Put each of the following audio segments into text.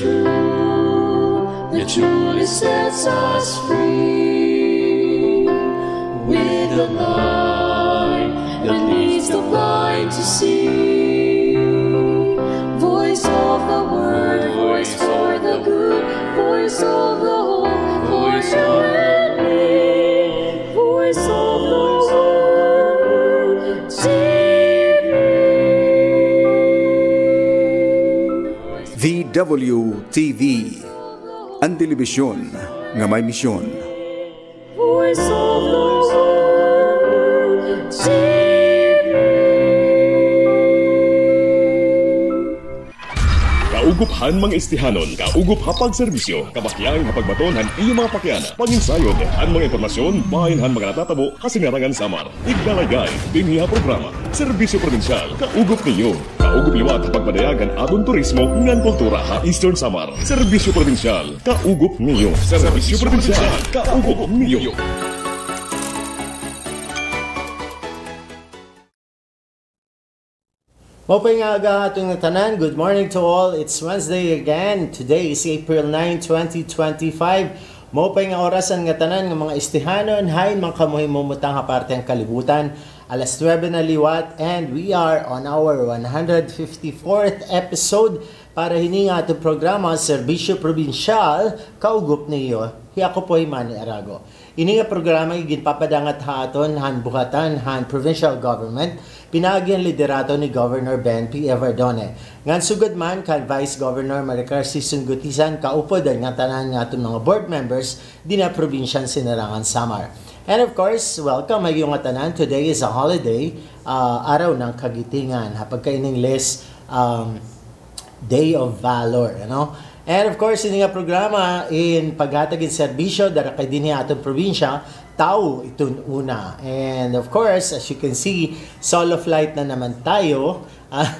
that truly sets us free. With the light that leads the blind to see. Voice of the word, voice for the good, voice of the hope, voice of the need, voice of the word, TV. VWTV, ang telebisyon nga may misyon. Voice of the world, TV. Kauguphan mga istihanon, kaugup hapag serbisyo, kabakyang hapag batonhan iyo mga pakyana, panginsayod, han mga impormasyon, bahinhan mga natatabo, kasinarangan samar, igdalagay, dinhiha programa, serbisyo provinsyal, kaugup niyo. Kaugup liwat hapag padayagan aton turismo ngan kultura ha Eastern Samar. Serbisyo provinsyal, kaugup niyo. Serbisyo provinsyal, kaugup niyo. Mopay nga aga atong tanan. Good morning to all. It's Wednesday again. Today is April 9, 2025. Mopay nga orasan nga tanan ng mga istihanon. Hay mga kamuhimumutang parte ang kalibutan. Alas 9 na liwat and we are on our 154th episode para hininga atong programa Serbisyo Probinsyal, kaugup niyo. Ako po ay Manny Arago. Ini nga programa ginpapadangat haton han buhatan han provincial government pinagi ang liderato ni Governor Ben P. Everdone. Ngan sugod man kan Vice Governor Maricar Sison Gutisan kaupod ang tanan nga aton mga board members di na probinsyan Sinarangan Samar. And of course, welcome ay yung tanan. Today is a holiday, araw ng kagitingan. Hapag kaining list, Day of Valor, you know? And of course, ini nga programa in paghatagin serbisyo dara kay dinhi atong probinsya, tao itun una. And of course, as you can see, solo flight na naman tayo.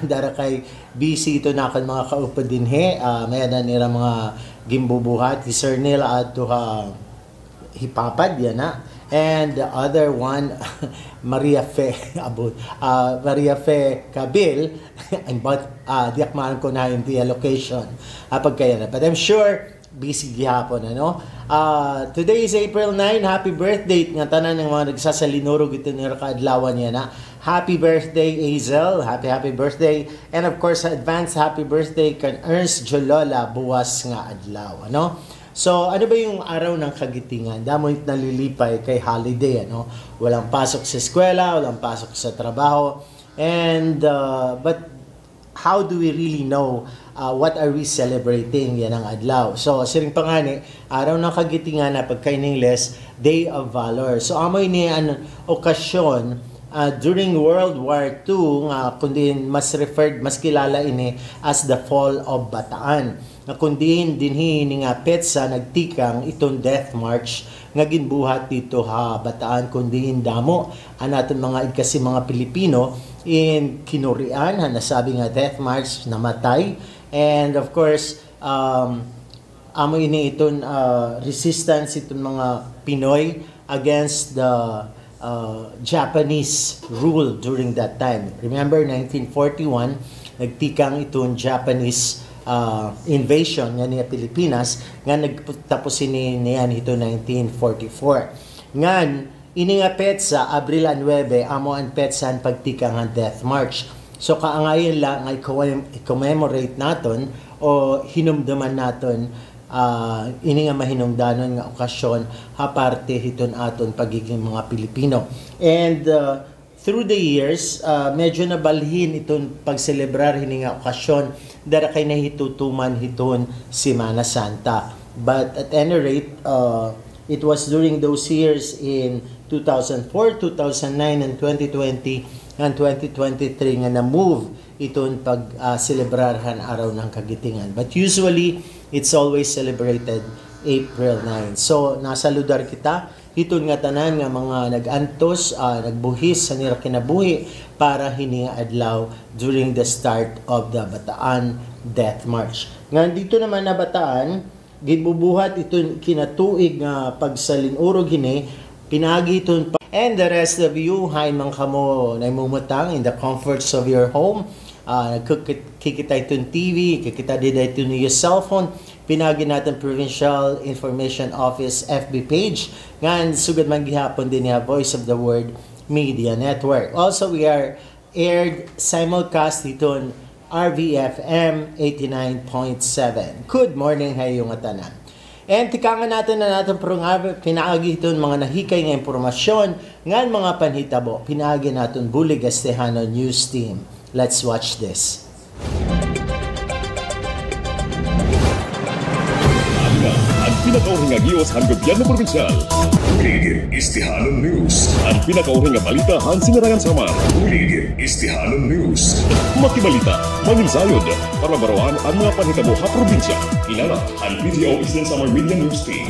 Dara kay busy ito na kan mga kaupod dinhi. May na nila mga gimbubuhat, si Sir Neil at hipapad yan na. And the other one, Maria Fe Cabil, but di akmaran ko na yung the allocation pagkaya na. But I'm sure, busy gihapon, ano? Today is April 9, happy birthday nga tanan ng mga nagsasalinurog ito ni Rakaadlawan niya na. Happy birthday, Azel. Happy birthday. And of course, advance happy birthday kan Ernst Jolola buwas nga adlaw, ano? So, ano ba yung araw ng kagitingan? Damoy nalilipay kay holiday, ano? Walang pasok sa eskwela, walang pasok sa trabaho. And, but how do we really know what are we celebrating yan ang adlaw? So, siring pangani, araw ng kagitingan na pagkaining less, Day of Valor. So, amoy ni okasyon during World War II, kundi mas referred, mas kilala ini as the Fall of Bataan. Na kundiin dinhi ni nga petsa nagtikang itong death march nga ginbuhat dito ha Bataan kundiin damo anaton mga kasi mga Pilipino in kinurian ha nasabi nga death march namatay. And of course amo ini iton resistance itong mga Pinoy against the Japanese rule during that time. Remember 1941 nagtikang itong Japanese invasion nga niya Pilipinas nga nagtapos niyan ito 1944 ngan ini nga petsa Abril 9 amo ang petsa ang pagtika nga death march. So kaangayon lang nga i-commemorate naton o hinumduman naton ini nga mahinungdanon nga okasyon aparte hiton aton pagiging mga Pilipino. And through the years, medyo nabalhin itong pagselebrar hini nga okasyon dara kay nahitutuman hiton Semana Santa. But at any rate, it was during those years in 2004, 2009, and 2020 and 2023 nga na-move itong pag-celebrarhan araw ng kagitingan. But usually, it's always celebrated April 9. So, nasa ludar kita, hiton nga tanan nga mga nag-antos, nagbuhis sa nila kinabuhi para hininga adlaw during the start of the Bataan Death March. Nga dito naman na Bataan, ginbubuhat ito kinatuig nga pagsalinurog hini, pinagi iton. And the rest of you, hay man kamo na mumutang in the comforts of your home, kikita itong TV, kikita din ito niyo cellphone, pinagi natin Provincial Information Office FB page, ngan sugad man gihapon din niya Voice of the Word Media Network. Also, we are aired simulcast itong RVFM 89.7. Good morning hayo nga tanan. And tikangan natin na natin pinaagi ito mga nahikay nga impormasyon ngan mga panhitabo. Pinaagi natin Bulig Estehano News Team. Let's watch this. Ang pinakauring nga gios ang gobyerno provinsyal. Bulig Estehano News. Ang pinakauring nga balita ang sinarangan sa Samar. Bulig Estehano News. Makibalita, manginsayod, para baruan ang mga panhitabo sa probinsya. Kilala ang PTO Eastern Samar Media News Team.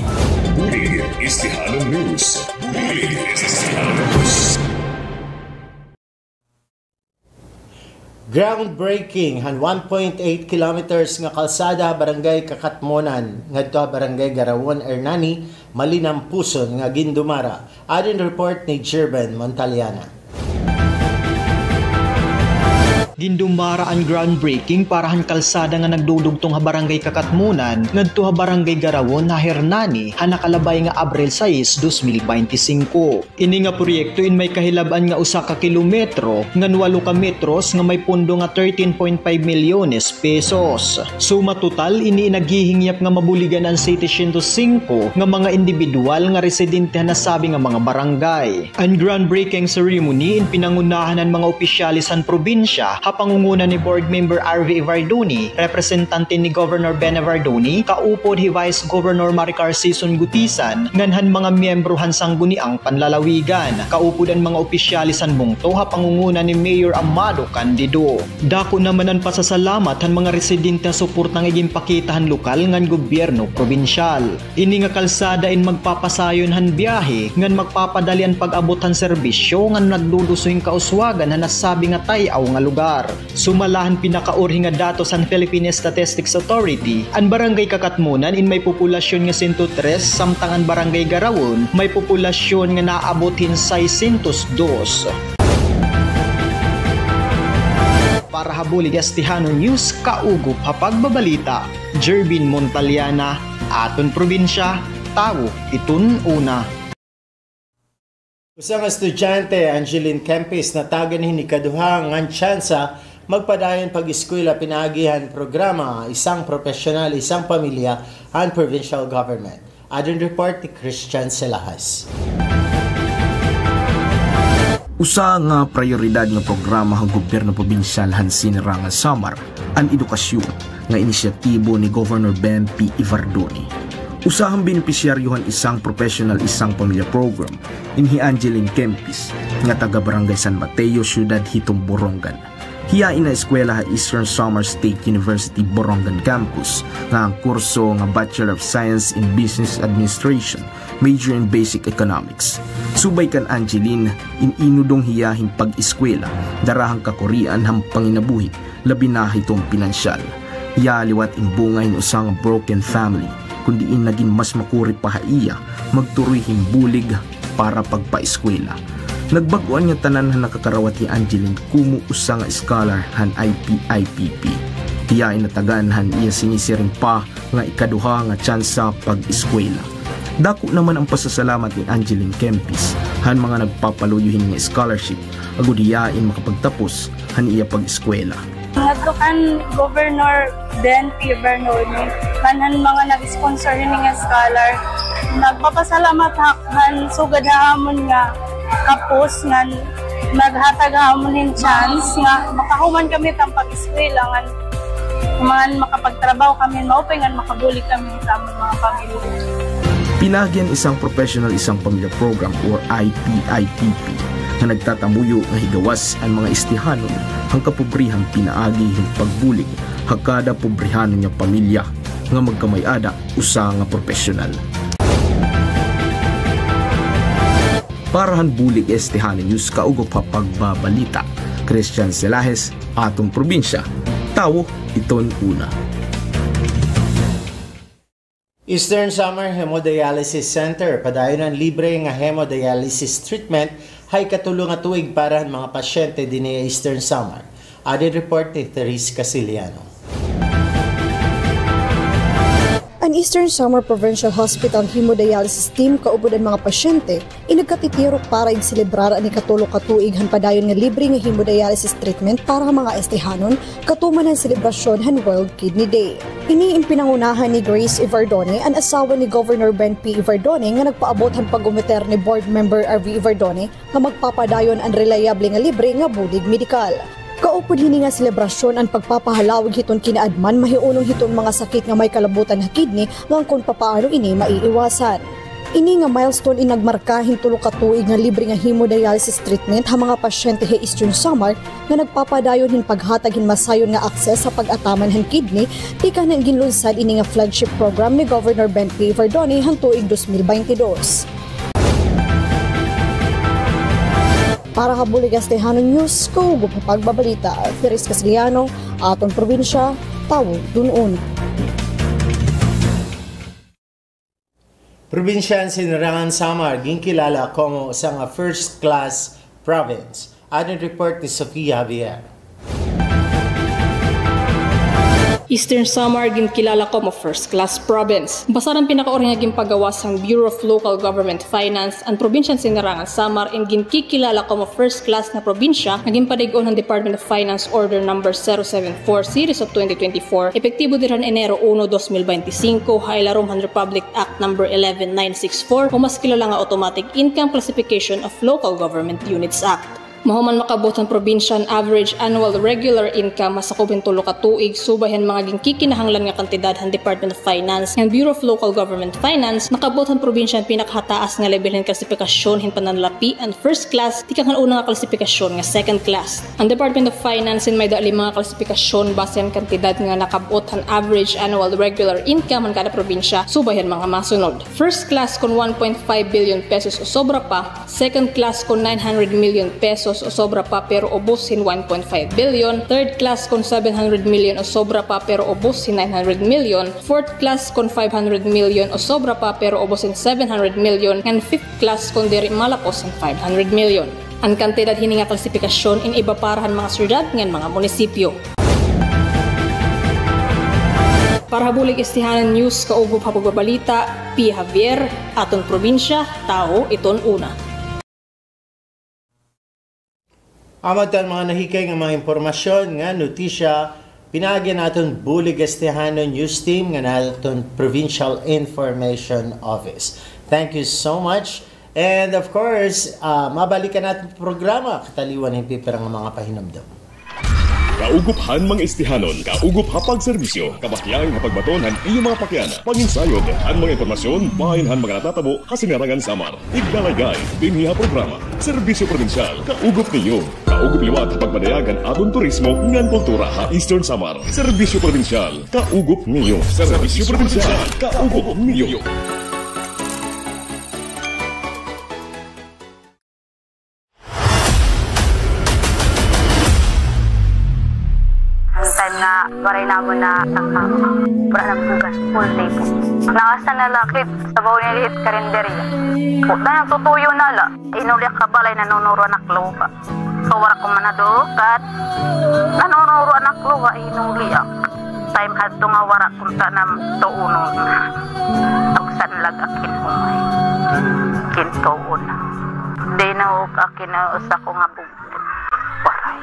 Bulig Estehano News. Bulig Estehano News. Groundbreaking han 1.8 kilometers nga kalsada barangay Kakatmonan ngadto barangay Garawon Ernani Malinam Puson nga gindumara. Adin report ni Jerben Montaliana. Gindumara ang groundbreaking parahan kalsada nga nagdudugtong ha barangay Kakatmunan ngadto ha barangay Garawon na Hernani ha nakalabay nga Abril 6, 2025. Ini nga proyekto in may kahilaban nga usa ka kilometro ngan 8 ka metros nga may pundo nga 13.5 milyones pesos. Suma total ini naghihingyap nga mabuligan ang 705 nga mga individual nga residente na sabi nga mga barangay. Ang groundbreaking ceremony in pinangunahan ng mga opisyalis sa probinsya ha pangunguna ni Board Member R.V. Ivardoni, representante ni Governor Ben Ivardoni, kaupod ni Vice Governor Maricar Sison Gutisan, nganhan mga miyembro han sangguniang panlalawigan, kaupod ang mga opisyalis han bungto ha pangunguna ni Mayor Amado Candido. Dako naman ang pasasalamat han mga residente na suportang igimpakitahan lokal ngan gobyerno probinsyal. Ini nga kalsada in magpapasayon han biyahe ngan magpapadali ang pag-abot han serbisyo ngan nagdudusoy kauswagan han nasabi nga tayaw nga lugar. Sumalahan pinakaurhi nga datos sa Philippine Statistics Authority, ang barangay Kakatmunan in may populasyon nga 103 samtang ang barangay Garawon may populasyon nga naabotin 602. Para Bulig Estehano News, kaugup ha pagbabalita, Jervin Montaliana, aton probinsya, tao itun una. Usang estudyante, Angeline Kempis, natagan ni kaduhang ang tsansa magpadayon pag-eskwela pinaagihan programa, isang profesional, isang pamilya, ang provincial government. Adon report ni Christian Selahas. Usa nga prioridad nga programa ng gobyerno probinsyal han sinirangan Samar ang edukasyon nga inisyatibo ni Governor Ben P. Ivardoni. Usahang benepisyaryohan isang professional isang pamilya program inhi Angeline Kempis nga taga Barangay San Mateo, Ciudad Hitong, Borongan. Hiyain na eskwela ha Eastern Samar State University Borongan Campus nga ang kurso nga Bachelor of Science in Business Administration, major in Basic Economics. Subay kan Angeline in inudong hiyahing pag-eskwela darahang kakurian ham panginabuhi labi na hitong pinansyal. Hiya liwat in bungay ng usang broken family kundi in naging mas makuri pa haiya magturihing bulig para pagpa-eskwela. Nagbaguan niya tanan na nakakarawat ni Angeline kumu usa nga scholar han IPIPP. Hiya inatagan han iya sinisiring pa nga ikaduha nga tsansa pag-eskwela. Dako naman ang pasasalamat ni Angeline Kempis han mga nagpapaluyuhin nga scholarship agud hiyain makapagtapos han iya pag-eskwela. Nagtukan Governor Ben P. Ivardoni kanan mga nag-sponsor ni nga scholar. Nagpapasalamat han sugad hamon nga kapos nga naghatag hamon ning chance nga makahuman kami tang pag-eskwela nga man makapagtrabaho kami maupay nga makabulig kami sa among mga pamilya. Pinagyan isang professional isang pamilya program or IPIPP na nagtatamuyo nga higawas ang mga Estehanon ang kapobrihang pinaagi ng pagbulig hakada pobrihanon niya pamilya nga magkamayada usa nga professional. Parahan Bulig Estehano News kaugop ha pagbabalita. Christian Selahes, atong probinsya. Tawo iton una. Eastern Samar Hemodialysis Center padayon ang libre nga hemodialysis treatment hay katulong nga tuig para mga pasyente dinhi Eastern Samar. Added report ni Therese Casiliano. Ang Eastern Samar Provincial Hospital Hemodialysis Team kaupod ang mga pasyente inagkatitirok para igselebrar ang ikatulo katuig han padayon nga libre nga hemodialysis treatment para mga estehanon katuman ang selebrasyon han World Kidney Day. Ini ang pinangunahan ni Grace Ivardone, ang asawa ni Governor Ben P. Ivardone nga nagpaabot han pag-umiter ni board member RV Ivardone nga magpapadayon ang reliable nga libre nga bulig medikal. Kaupod hini nga selebrasyon ang pagpapahalawig hiton kinaadman mahiunong hiton mga sakit nga may kalabutan nga kidney nga kung papaano ini maiiwasan. Ini nga milestone inagmarkahin tulo ka tuig nga libre nga hemodialysis treatment ha mga pasyente sa Eastern Samar nga nagpapadayon hin paghatag hin masayon nga akses sa pag-ataman han kidney tika nang ginlunsad ini nga flagship program ni Governor Ben P. Ivardone han tuig 2022. Para kabulig Estehanon News, kaugo pa pagbabalita, Therese Casiliano, aton probinsya, Tawo, Dunun. Probinsya Sinirangan Samar, ginkilala como isang first-class province. Added report ni Sofia Javier. Eastern Samar ginkilala como first-class province. Basaran pinakauri nga gimpagawas ang Bureau of Local Government Finance ang probinsya Sinirangan Samar and ginkikilala como first-class na probinsya nga ginpadig-on ng Department of Finance Order No. 074 Series of 2024 epektibo diran Enero 1, 2025 hailarom han Republic Act No. 11964 o mas kilala nga Automatic Income Classification of Local Government Units Act. Mahuman makabot ang probinsya ang average annual regular income masakubin tulo ka tuig subayan mga ginkikinahanglan nga kantidad han Department of Finance ng Bureau of Local Government Finance nakabot ang probinsya ang pinakahataas nga level hin klasifikasyon hin pananlapi ang first class tikang ang una nga klasifikasyon nga second class. Ang Department of Finance may dali mga klasifikasyon base ang kantidad nga nakabot ang average annual regular income ang kada probinsya subayan mga masunod. First class kon 1.5 billion pesos o sobra pa, second class kon 900 million pesos o sobra pa pero ubusin 1.5 billion, third class kon 700 million o sobra pa pero ubusin 900 million, fourth class kon 500 million o sobra pa pero ubusin 700 million, and fifth class kon diri malapos ang 500 million. Ang kantidad hini nga klasifikasyon in iba parahan mga syudad ngan mga munisipyo. Para habulig Estehanon News kaugo pa pagbabalita, P. Javier, aton probinsya, Tao, iton una. Amad tan mga nahikay nga mga impormasyon nga notisya pinagyan naton bulig Estehanon News Team nga naton Provincial Information Office. Thank you so much. And of course, mabalikan natin programa kataliwan ng piperang mga pahinamdam. Kauguphan mga Estehanon, kaugup hapag serbisyo, kabahiyang hapag baton han iyong mga pakyana, panginsayod, han mga impormasyon, bahin han mga natatabo, kasinarangan Samar, igdalagay, dinhiha programa, serbisyo provinsyal, kaugup niyo, kaugup liwat hapag madayagan atong turismo, ngan kultura ha Eastern Samar, serbisyo provinsyal, kaugup niyo, serbisyo provinsyal, kaugup niyo. Na waray namon na para nagbugas full day po. Nakasa na lakit sa bawo ni lihit karinderya. Po na nagtutuyo na la. Inuliak ka balay nanunuro anak luka. So wala ko manadukat. Nanunuro anak luka inuliak. Time hadto nga wara kunta na tuunon. Tagsan lag akin humay. Kintuon. Di na akin na usa ko nga bugto. Waray.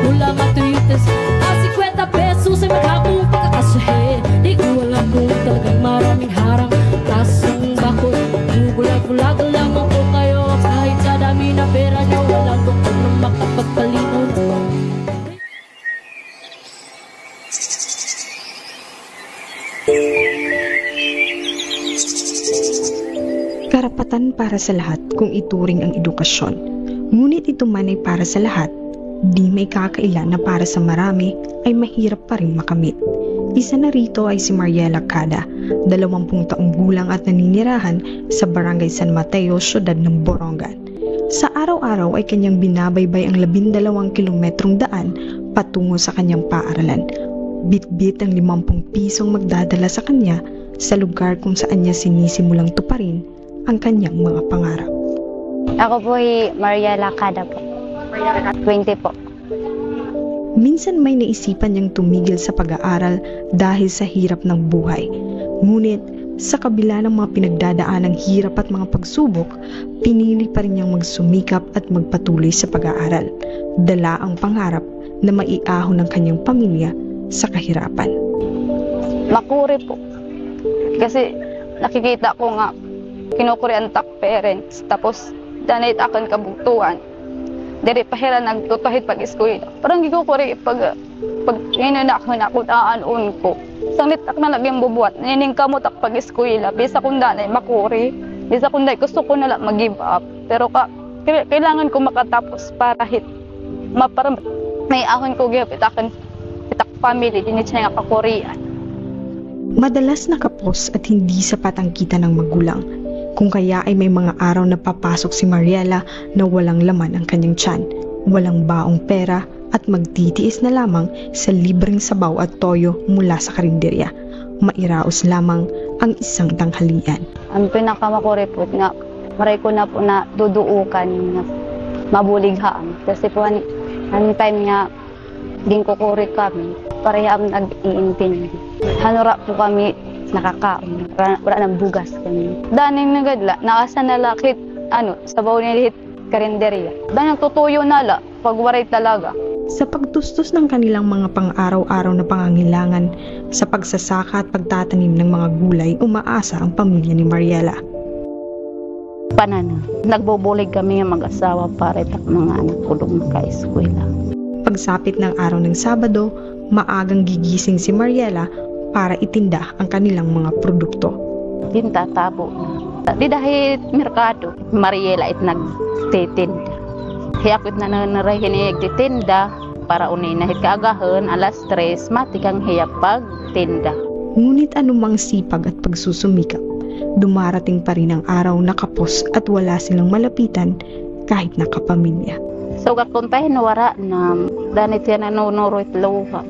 Mula maturitas a 50 pesos ay maghapong pagkakasahe. Di ko alam kung talagang maraming harang. Tasang bakot, gugulag-gulag lang ako kayo. Kahit sa dami na pera nyo, walang kung ano makapagpalingon. Karapatan para sa lahat kung ituring ang edukasyon. Ngunit ito man ay para sa lahat, di may kakailan na para sa marami ay mahirap pa rin makamit. Isa na rito ay si Mariela Cada, 20 taong gulang at naninirahan sa Barangay San Mateo, siyudad ng Borongan. Sa araw-araw ay kanyang binabaybay ang 12 kilometrong daan patungo sa kanyang paaralan. Bit-bit ang 50 pisong magdadala sa kanya sa lugar kung saan niya sinisimulang tuparin ang kanyang mga pangarap. Ako po ay Mariela Cada po. 20 po. Minsan may naisipan niyang tumigil sa pag-aaral dahil sa hirap ng buhay. Ngunit sa kabila ng mga pinagdadaanang hirap at mga pagsubok, pinili pa rin niyang magsumikap at magpatuloy sa pag-aaral. Dala ang pangarap na maiahon ng kanyang pamilya sa kahirapan. Makuri po. Kasi nakikita ko nga, kinukuri ang top parents. Tapos, danay akong kabugtuan. Dari pahira nagtutahid pag-eskwela. Parang gikukuri pag ngayon na ako naanon ko. Sanglit ak na laging bubuhat. Nining kamot ak pag-eskwela. Bisa kung danay makuri. Bisa kung danay gusto ko na lang mag-give up. Pero kailangan ko makatapos para parang may ahon ko gihapit akin itak family. Dinit siya nga kakurian. Madalas nakapos at hindi sapat ang kita ng magulang. Kung kaya ay may mga araw na papasok si Mariela na walang laman ang kanyang tiyan, walang baong pera at magtitiis na lamang sa libreng sabaw at toyo mula sa karinderya. Mairaos lamang ang isang tanghalian. Ang pinakamakuri po nga, maray ko na po na duduukan na mabulighaan. Kasi po ang time nga, din kukuri kami, pareham nag-iintindi. Hanura po kami nakakaon, wala nang bugas kami. Daning nagadla, naasa na lakit, sabaw nilihit karinderya. Daning tutuyo na la, pagwaray talaga. Sa pagtustos ng kanilang mga pang-araw-araw na pangangailangan, sa pagsasaka at pagtatanim ng mga gulay, umaasa ang pamilya ni Mariela. Panana, nagbobulig kami ng mag-asawa para itak mga anak ko doon ka-eskwela. Pagsapit ng araw ng Sabado, maagang gigising si Mariela para itinda ang kanilang mga produkto. Tinta tabo na. Di dahil merkado, Mariela it nagtitinda. Hiyapit na narahin nagtitinda para uninahit kaagahan, alas 3, mati kang hiyap pagtinda. Ngunit anumang sipag at pagsusumikap, dumarating pa rin ang araw na kapos at wala silang malapitan kahit nakapamilya. So kakuntahin wara na danit yan nanunuro itluha.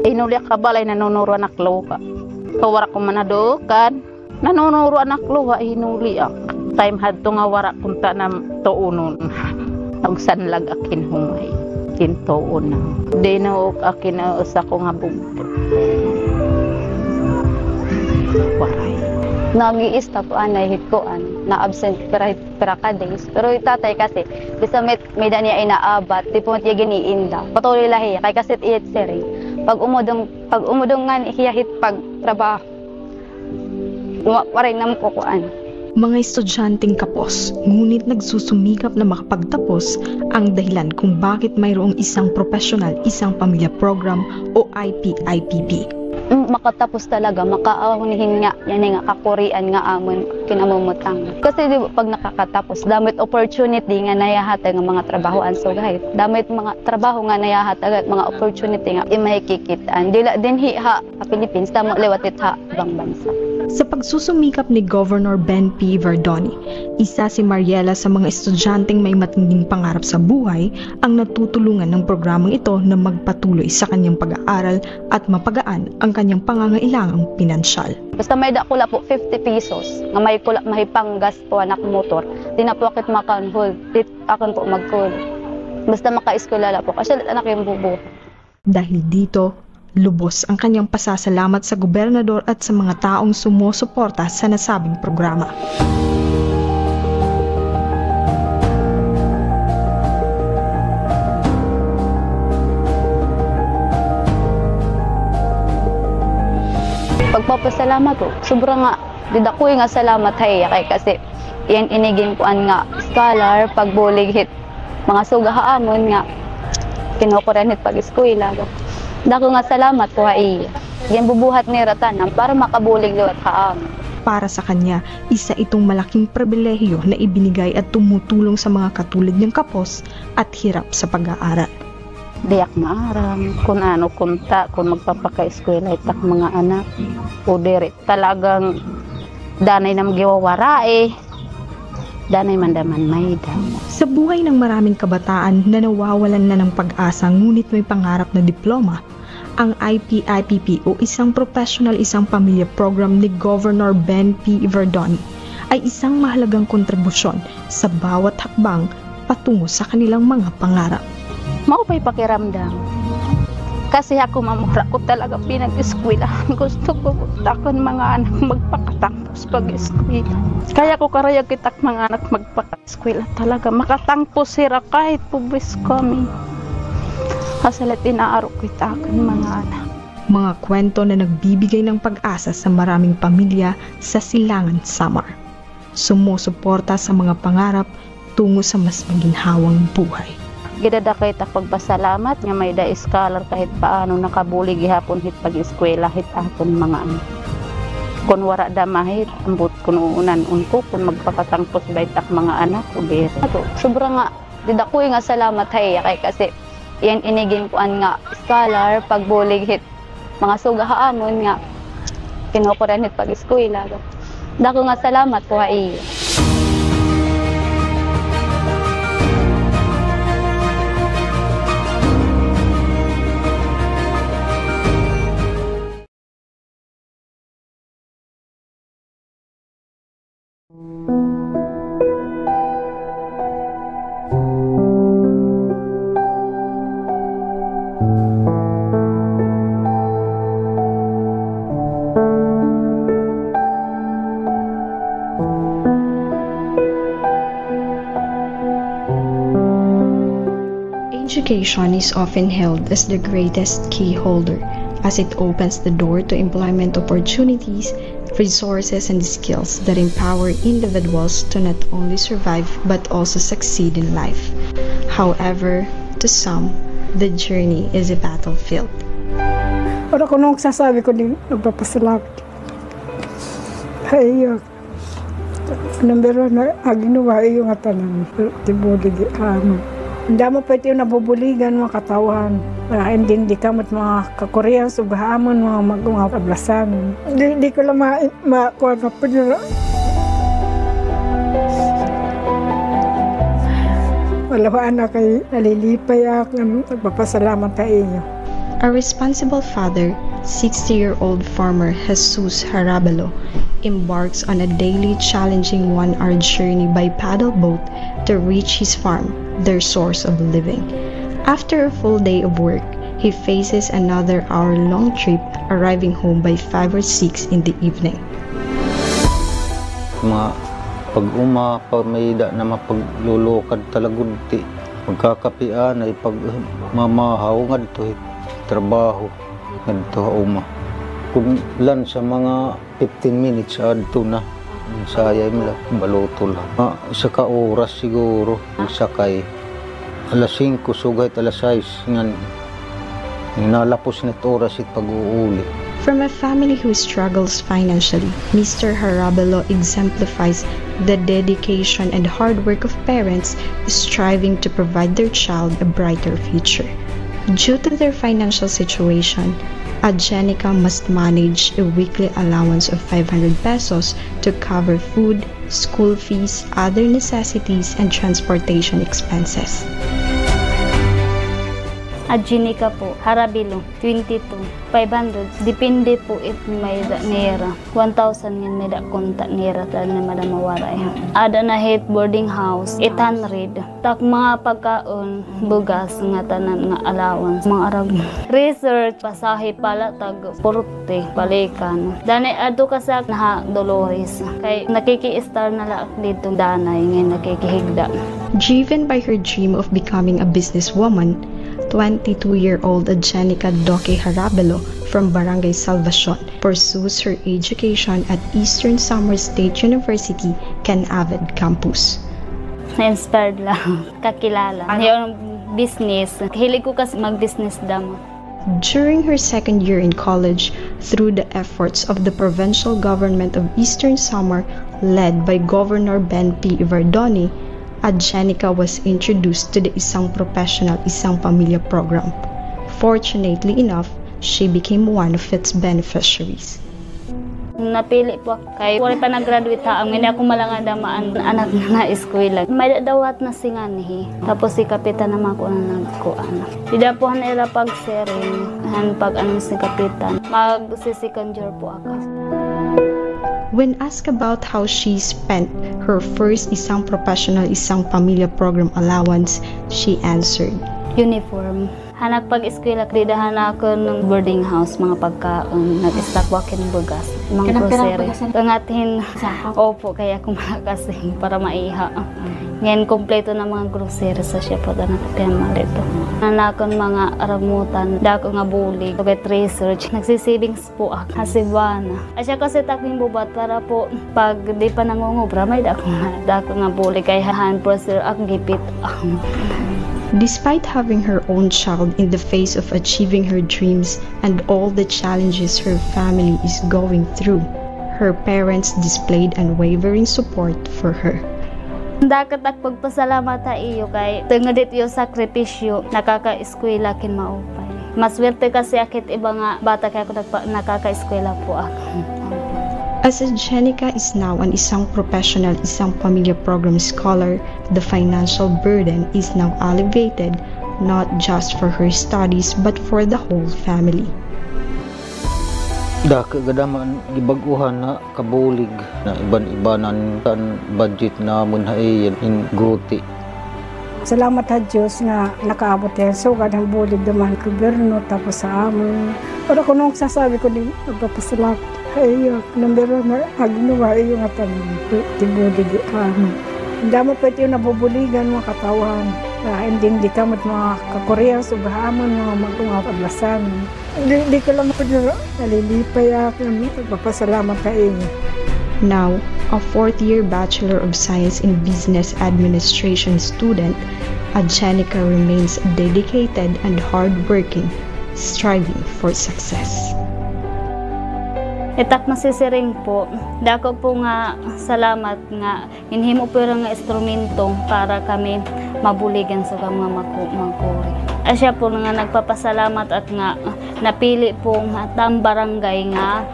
Inuliak kabalay nanunuro anak luha. Kawara ko manadukan, nanunuro anak luha, inuliak. Time had to nga wara kunta na tuunon. Ang sanlag akin humay. Kintuon na. Di na akin sa ko nga bugto. Waray. Nag-i-ista po anay hitkoan. Na-absent pera ka days. Pero itatay kasi, bisa may dani ay naabat, di po matiya giniinda. Patuloy lahi, kay kasi iyat siri. Pag umudong nga hiyahit pag trabaho, waray na kukuan. Mga estudyanteng kapos, ngunit nagsusumikap na makapagtapos ang dahilan kung bakit mayroong isang professional, isang pamilya program o IPIPP. Makatapos talaga, makaahunihin nga, yan nga kakurian nga amon kinamumutang. Kasi di ba, pag nakakatapos, damit opportunity nga nayahatag ng mga trabahoan. So guys, damit mga trabaho nga nayahatag at mga opportunity nga imahikikitaan. Dila din hiha sa Philippines, tamo lewatit ha ibang bansa. Sa pagsusumikap ni Governor Ben P. Verdoni, isa si Mariela sa mga estudyanteng may matinding pangarap sa buhay ang natutulungan ng programang ito na magpatuloy sa kanyang pag-aaral at mapagaan ang kanyang pangangailangang pinansyal. Basta may dakula po 50 pesos, nga may kulak mahipanggas po anak motor, di na po akit makanhol, di akin po magkul. Basta maka-eskwela po, kasi anak yung bubuhay. Dahil dito, lubos ang kanyang pasasalamat sa gobernador at sa mga taong sumusuporta sa nasabing programa. Pagpapasalamat ko, sobrang nga, didakoy nga salamat hay, kay kasi yan inigin ko nga scholar, pagbulig hit, mga sugahaamon nga, kinukuranit pag-eskwela. Dako nga salamat po ay yan bubuhat ni Ratanan para makabulig liwat haam. Para sa kanya, isa itong malaking pribilehiyo na ibinigay at tumutulong sa mga katulad niyang kapos at hirap sa pag-aaral. Diyak maarang, kung kunta, kung magpapaka-eskwela itak mga anak, o diri talagang danay na magiwawarae, danay mandaman may daw. Sa buhay ng maraming kabataan na nawawalan na ng pag-asa ngunit may pangarap na diploma, ang IPIPP o isang professional isang pamilya program ni Governor Ben P. Verdoni ay isang mahalagang kontribusyon sa bawat hakbang patungo sa kanilang mga pangarap. Maupay pakiramdam Kasi ako mamura ko talaga pinag-eskwela. Gusto ko takon mga anak magpakatangpos pag-eskwela. Kaya ko karayag kitak mga anak magpaka-eskwela talaga. Makatangpos sira kahit pubis kami. Kasi lahat inaaro kita akin mga anak. Mga kwento na nagbibigay ng pag-asa sa maraming pamilya sa Silangan, Samar. Sumusuporta sa mga pangarap tungo sa mas maginhawang buhay. Gidadakay ta pagpasalamat nga may da-scholar kahit paano nakabuli gihapon hit pag-eskwela hit aton mga anak. Kung wara da mahit, ambot kun unan unko kung magpakatangpos baytak mga anak ulit. Sobra nga didako nga salamat hay kay kasi yan inigin kuan nga scholar pagbulig hit mga sugahaamon nga kinukuran hit pag-eskwela. Dako nga salamat po hay. Education is often held as the greatest key holder, as it opens the door to employment opportunities, resources, and skills that empower individuals to not only survive but also succeed in life. However, to some, the journey is a battlefield. Para ko nung sasabi ko din nagpapasalamat. Ay, number one na ginawa yung atanan. Tibulig hindi mo pwede yung nabubuligan mga katawan. Hindi ka mo't mga kakorean, sugahamon, mga kablasan. Hindi ko lang makuha na po nyo. Walawaan na kayo, nalilipay ako, nagpapasalamat sa inyo. A responsible father, 60-year-old farmer Jesus Harabelo, embarks on a daily challenging one-hour journey by paddle boat to reach his farm, their source of living. After a full day of work, he faces another hour-long trip, arriving home by 5 or 6 in the evening. Pag-uma, may da na mapaglulukad talagudti. Magkakapian ay pag mamahaw nga dito, trabaho nga dito uma. Kung lan sa mga 15 minutes adto na, sayay mo lang, baluto lang. Sa ka-oras siguro, sakay. Alas 5, sugay alas 6, nga nalapos na oras at pag-uuli. From a family who struggles financially, Mr. Harabelo exemplifies the dedication and hard work of parents striving to provide their child a brighter future. Due to their financial situation, Adjenica must manage a weekly allowance of 500 pesos to cover food, school fees, other necessities, and transportation expenses. Adjenica po, Harabelo, 22, 500. Depende po it may da nera. 1,000 yan may da konta nera dahil na madamawara. Ada na hit boarding house, 800. Tak mga pagkaon, bugas, nga tanan nga allowance, mga arag. Research, pasahe pala, tag porte, palikan. Danay ado ka sa naha Dolores. Kay nakiki-star na lang dito danay, ngayon nakikihigda. Driven by her dream of becoming a businesswoman, 22-year-old Adjenica Doque Harabelo from Barangay Salvacion pursues her education at Eastern Samar State University, Canavid Campus. Na-inspired lang, kakilala. Yung business, hilig ko kasi mag-business damo. During her second year in college, through the efforts of the provincial government of Eastern Samar, led by Governor Ben P. Ivardoni, Adjenica was introduced to the Isang Professional Isang Pamilya program. Fortunately enough, she became one of its beneficiaries. Napili po kay wala pa nag-graduate ha, ang hindi ako malangada maan anak na eskwela. May dawat na singanihi. Tapos si kapitan naman ko na nagkuan. Dida po nila pag-sharing, pag ano si kapitan. Mag-second year po ako. When asked about how she spent her first Isang Professional Isang Pamilya program allowance, she answered, Uniform. Hanak pag-eskwela, kridahan ako ng boarding house, mga pagkaon, nag-stock walking bugas, mga grocery. Tangatin, opo, kaya kumakasing para maiha. Ngayon, kompleto na mga grocery sa siya po na nakapiyamali ito. Nanakon mga aramutan, dako nga bulig, pagkat research, nagsisavings po ako, hasibana. Asya kasi taking bubat para po, pag di pa nangungubra, may dako nga bulig, kaya hand processor ang gipit. Despite having her own child in the face of achieving her dreams and all the challenges her family is going through, her parents displayed unwavering support for her. Dapat ak pagpasalamat ta iyo kay tungod iyo sakripisyo nakaka-eskwela kin maupay. Maswerte kasi akit iba nga bata kay ako nakaka-eskwela po ako. As Jenica is now an isang professional, isang pamilya program scholar, the financial burden is now alleviated not just for her studies but for the whole family. Dako gadaman gibaguhan na kabulig na iban-ibanan kan budget namon hay in guti. Salamat sa Diyos nga nakaabot yan. Sugad ang bulig naman gobyerno tapos sa amin. Pero kung nung sasabi ko din, nagpapasalamat. Ay, number 1 na aginawa iyo nga tanong. Tibulig amin. Hindi mo pwede yung nabubuligan mga katawan. Hindi ka mga kakorean, sugahamon, mga paglasan. Hindi ko lang pwede nalilipay ako. Nagpapasalamat sa iyo. Now, a fourth-year Bachelor of Science in Business Administration student, Jenica remains dedicated and hardworking, striving for success. Itak masisiring po, dako po nga salamat nga inhimo po nga instrumento para kami mabuligan sa mga makuri. Asya po nga nagpapasalamat at nga napili po nga tam barangay nga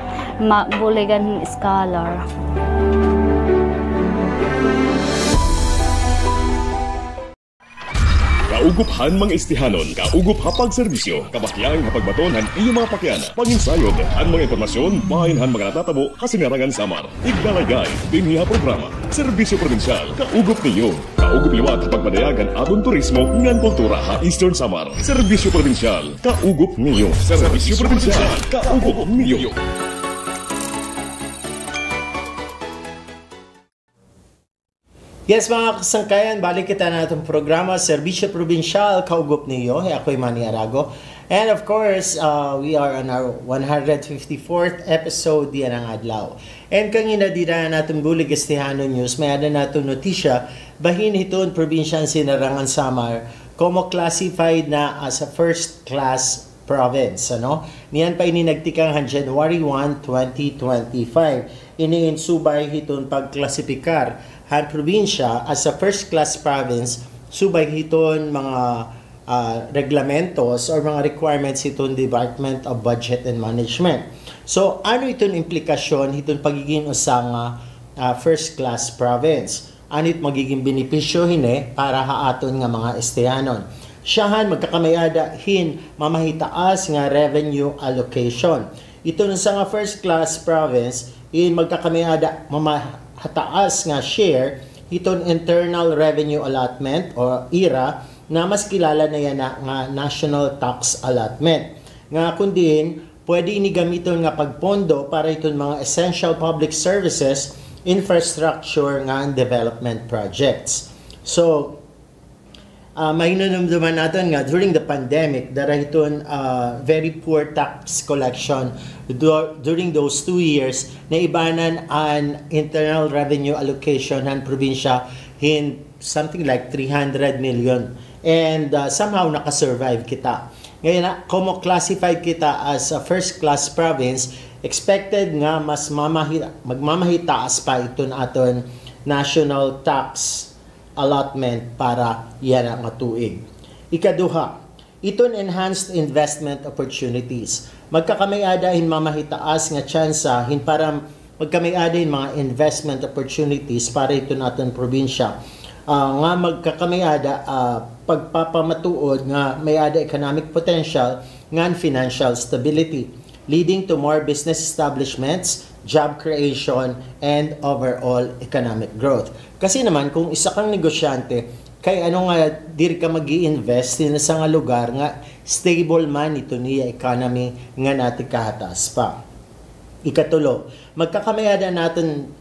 mabuligan scholar. Kauguphan mga istihanon, kaugup hapag serbisyo, kabahyang hapagbaton han iyo mga pakyana, panginsayod, han mga informasyon, bahin han mga natatabo, kasinarangan samar, igdalagay, dinhiha programa, serbisyo provinsyal, kaugup niyo, kaugup liwat hapagmadayagan atong turismo, ngan kultura ha Eastern Samar, serbisyo provinsyal, kaugup niyo, serbisyo provinsyal, kaugup niyo. Yes, mga kasangkayan, balik kita na itong programa, Serbisyo Provincial, kaugup niyo. Ako'y Manny Arago. And of course, we are on our 154th episode diyan ang adlaw. And kanina di na natin bulig Estehano News, may ada natin notisya, bahin iton probinsya Sinarangan Samar, como classified na as a first class province. Ano? Niyan pa ini nagtikang January 1, 2025. Iniinsubay hiton pagklasipikar han probinsya as a first-class province, subay hiton mga reglamentos or mga requirements hiton Department of Budget and Management. So, ano iton implikasyon hiton pagiging usang first-class province? Ano it magiging benepisyo hini para haaton nga mga Estehanon? Siyahan magkakamayada hin mamahitaas nga revenue allocation. Ito sa nga first-class province, in magkakamayada hataas nga share iton internal revenue allotment or IRA na mas kilala na yan nga national tax allotment. Nga kundiin, pwede ini gamiton nga pagpondo para iton mga essential public services, infrastructure nga development projects. So, may nanumduman natin nga during the pandemic darahiton very poor tax collection during those 2 years na ibanan an internal revenue allocation ng probinsya in something like 300 million and somehow nakasurvive kita. Ngayon como classified kita as a first class province, expected nga mas magmamahitaas pa iton aton national tax allotment para yan ang matuig. Ikaduha, iton enhanced investment opportunities. Magkakamayada hin mamahitaas nga tsansa hin para magkamayada hin mga investment opportunities para iton aton probinsya. Nga magkakamayada pagpapamatuod nga mayada economic potential nga financial stability, leading to more business establishments, job creation, and overall economic growth. Kasi naman, kung isa kang negosyante, kay ano nga, diri ka mag-i-invest in sa nga lugar nga, stable man ito niya economy nga natin kahatas pa. Ikatulo, magkakamayada natin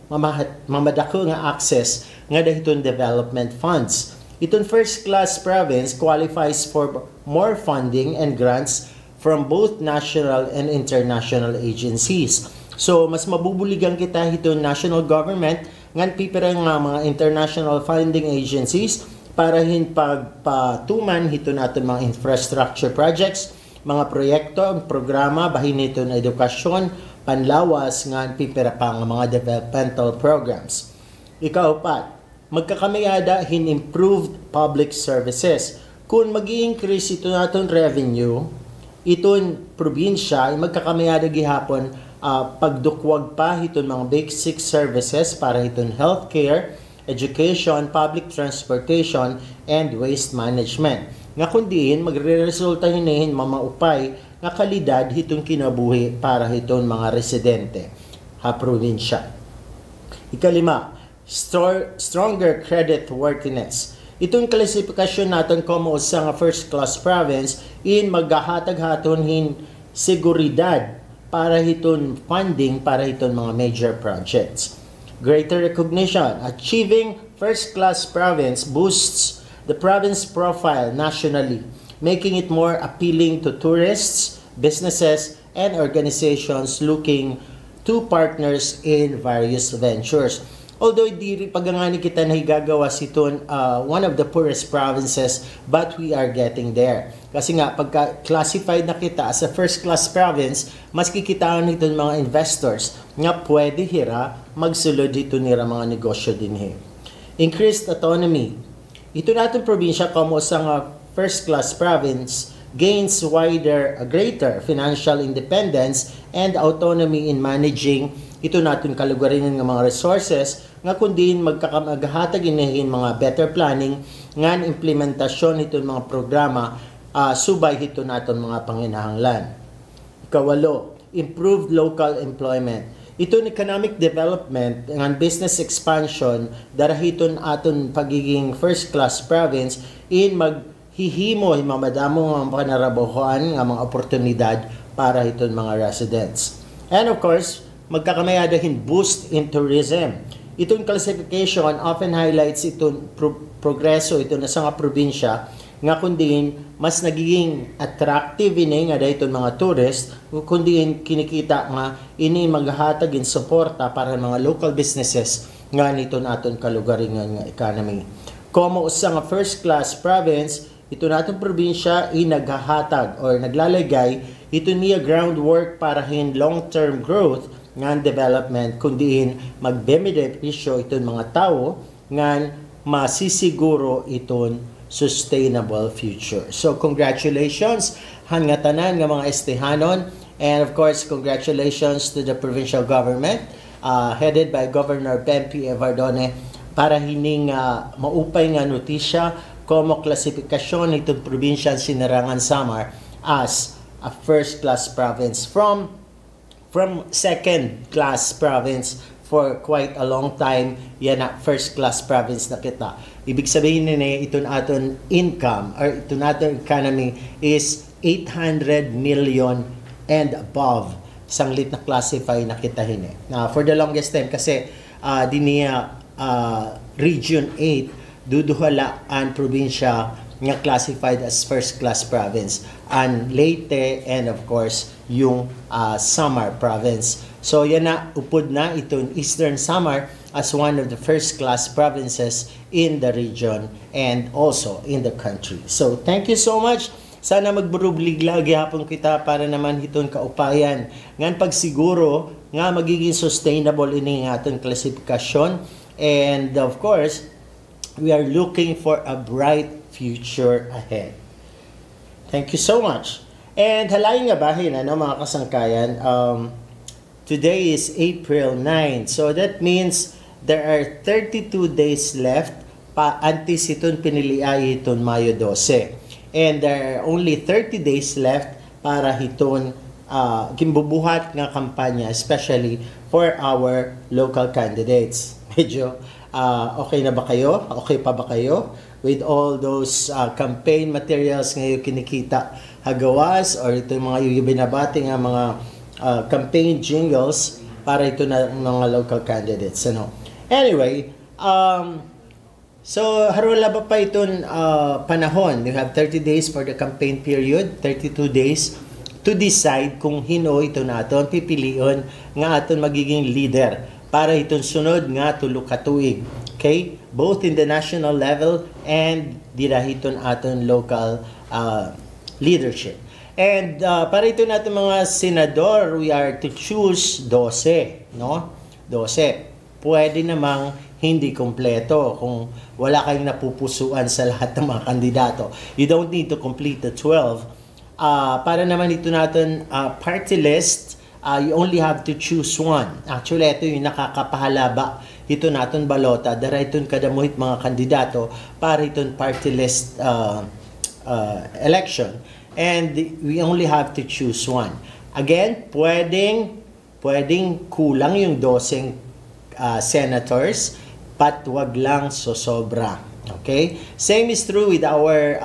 mamadako nga access nga dahiton development funds. Itong first-class province qualifies for more funding and grants from both national and international agencies. So, mas mabubuligan kita itong national government ngan pipira nga mga international funding agencies para pagpatuman hito natin mga infrastructure projects, mga proyekto, programa, bahin nito na edukasyon, panlawas, nga pipira pa nga mga developmental programs. Ikaapat, magkakamayada hin improved public services. Kung mag-i-increase ito natin revenue, itong probinsya ay magkakamayada gihapon pagdukwag pa itong mga basic services para itong healthcare, education, public transportation, and waste management. Nga kundiin, magre-resulta hinihin mamaupay nga kalidad hitong kinabuhi para hitong mga residente ha probinsya. Ikalima, stronger credit worthiness. Itong klasifikasyon natin como sa nga first-class province in maghahatag-haton hin seguridad para hitong funding para hitong mga major projects. Greater recognition. Achieving first-class province boosts the province profile nationally, making it more appealing to tourists, businesses, and organizations looking to partners in various ventures. Although di pagangani kita na higagawa siton one of the poorest provinces, but we are getting there. Kasi nga, pagka classified na kita as a first-class province, mas kikitaan nito mga investors nga pwede hira magsulod dito nila mga negosyo din he. Increased autonomy. Ito natin probinsya como sa nga first-class province gains greater financial independence and autonomy in managing ito natin kalugarin ng mga resources nga kundi maghatag inahin mga better planning ngan implementasyon ito mga programa subay ito natin mga panginahanglan. Ikawalo, improved local employment. Ito economic development and business expansion darahiton aton pagiging first-class province in maghihimo mamadamo ang panarabahoan ng mga oportunidad para iton mga residents. And of course, magkakamayadahin boost in tourism. Itong classification often highlights itong progreso ito na sa mga probinsya nga kundiin mas nagiging attractive ini nga dayton mga tourist kundiin kinikita nga ini maghahatagin suporta para mga local businesses nga nito naton kalugarin nga economy. Como usa nga first-class province, ito naton probinsya naghahatag or naglalagay ito niya groundwork para hin long-term growth nga development kundiin magbenepisyo iton mga tao nga masisiguro iton sustainable future. So congratulations nga tanan nga mga estehanon, and of course congratulations to the provincial government headed by Governor Ben P. Evardone para hining maupay nga notisya como klasifikasyon itong probinsya Sinarangan Samar as a first-class province from second-class province for quite a long time. Yan na first-class province na kita. Ibig sabihin nila itong aton income or itong aton economy is 800 million and above. Sanglit na classify na kita hini. For the longest time kasi diniya Region 8 duduhala ang probinsya nga classified as first-class province. And Leyte and of course yung Samar province. So yan na, upod na itong Eastern Samar as one of the first-class provinces in the region and also in the country. So thank you so much. Sana magburubligla gihapon kita para naman itong kaupayan. Ngan pagsiguro nga magiging sustainable ini nga atong klasifikasyon. And of course, we are looking for a bright future ahead. Thank you so much. And halayin nga bahin, mga kasangkayan, today is April 9. So that means there are 32 days left antes iton piniliay iton Mayo 12. And there are only 30 days left para hiton gimbubuhat nga kampanya, especially for our local candidates. Medyo okay na ba kayo? Okay pa ba kayo? With all those campaign materials ngayon kinikita hagawas or ito mga binabati nga mga campaign jingles para ito na mga local candidates. Anyway, so harula ba pa itong panahon? You have 30 days for the campaign period, 32 days to decide kung hino ito naton pipilion nga aton magiging leader para itong sunod nga tulo ka tuig. Okay? Both in the national level and dirahiton aton local leadership. And para ito natin mga senador, we are to choose 12, no? 12. Pwede namang hindi kompleto kung wala kayong napupusuan sa lahat ng mga kandidato. You don't need to complete the 12. Para naman ito natin party list, you only have to choose one. Actually, ito yung nakakapahalaba. Ito natin balota. Dara itong kadamuhit mga kandidato para itong party list election. And we only have to choose one. Again, pwedeng kulang yung 12 senators, but wag lang sosobra. Okay? Same is true with our